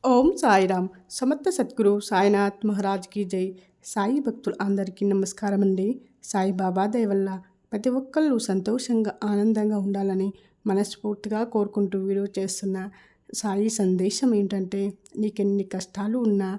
ఓం సాయిరామ్. సమర్థ సద్గురు సాయినాథ్ మహారాజ్కి జై. సాయి భక్తులు అందరికీ నమస్కారం అండి. సాయిబాబా దయ వల్ల ప్రతి ఒక్కళ్ళు సంతోషంగా ఆనందంగా ఉండాలని మనస్ఫూర్తిగా కోరుకుంటూ వీడియో చేస్తున్న సాయి సందేశం ఏంటంటే, నీకెన్ని కష్టాలు ఉన్నా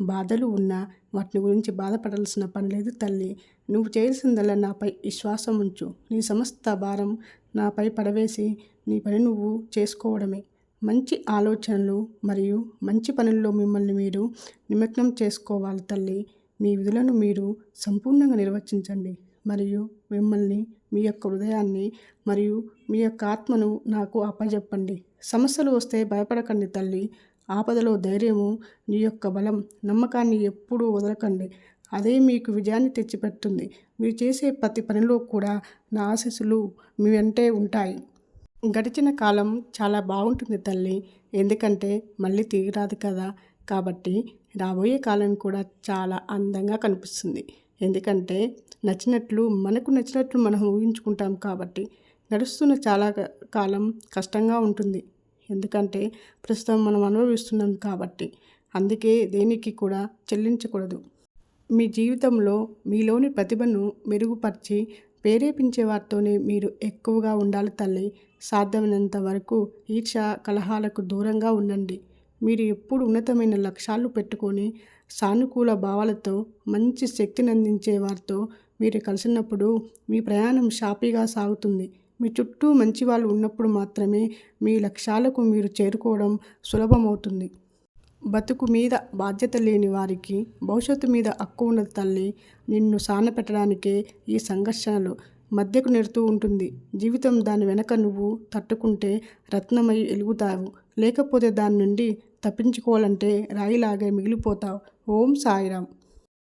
బాధలు ఉన్నా వాటిని గురించి బాధపడాల్సిన పని లేదు తల్లి. నువ్వు చేయాల్సిందల్లా నాపై విశ్వాసం ఉంచు. నీ సమస్త భారం నాపై పడవేసి నీ పని నువ్వు చేసుకోవడమే. మంచి ఆలోచనలు మరియు మంచి పనుల్లో మిమ్మల్ని మీరు నిమగ్నం చేసుకోవాలి తల్లి. మీ విధులను మీరు సంపూర్ణంగా నిర్వర్తించండి మరియు మిమ్మల్ని, మీ యొక్క హృదయాన్ని మరియు మీ యొక్క ఆత్మను నాకు అప్పజెప్పండి. సమస్యలు వస్తే భయపడకండి తల్లి. ఆపదలో ధైర్యము, నీ యొక్క బలం, నమ్మకాన్ని ఎప్పుడూ వదలకండి. అదే మీకు విజయాన్ని తెచ్చిపెడుతుంది. మీరు చేసే ప్రతి పనిలో కూడా నా ఆశీస్సులు మీ వెంటే ఉంటాయి. గడిచిన కాలం చాలా బాగుంటుంది తల్లి. ఎందుకంటే మళ్ళీ తిరిగి రాదు కదా. కాబట్టి రాబోయే కాలం కూడా చాలా అందంగా కనిపిస్తుంది. ఎందుకంటే మనకు నచ్చినట్లు మనం ఊహించుకుంటాం కాబట్టి. గడుస్తున్న చాలా కాలం కష్టంగా ఉంటుంది. ఎందుకంటే ప్రస్తుతం మనం అనుభవిస్తున్నాం కాబట్టి. అందుకే దేనికి కూడా చెల్లించకూడదు. మీ జీవితంలో మీలోని ప్రతిభను మెరుగుపరిచి ప్రేరేపించే వారితోనే మీరు ఎక్కువగా ఉండాలి తల్లి. సాధ్యమైనంత వరకు ఈర్ష్య, కలహాలకు దూరంగా ఉండండి. మీరు ఎప్పుడు ఉన్నతమైన లక్ష్యాలు పెట్టుకొని సానుకూల భావాలతో మంచి శక్తిని అందించే వారితో మీరు కలిసినప్పుడు మీ ప్రయాణం సాఫీగా సాగుతుంది. మీ చుట్టూ మంచి వాళ్ళు ఉన్నప్పుడు మాత్రమే మీ లక్ష్యాలకు మీరు చేరుకోవడం సులభమవుతుంది. బతుకు మీద బాధ్యత లేని వారికి భవిష్యత్తు మీద హక్కు ఉండదు తల్లి. నిన్ను సానపెట్టడానికే ఈ సంఘర్షణలు మధ్యకు నెడుతూ ఉంటుంది. జీవితం దాని వెనక నువ్వు తట్టుకుంటే రత్నమై వెలుగుతావు. లేకపోతే దాని నుండి తప్పించుకోవాలంటే రాయిలాగే మిగిలిపోతావు. ఓం సాయిరామ్.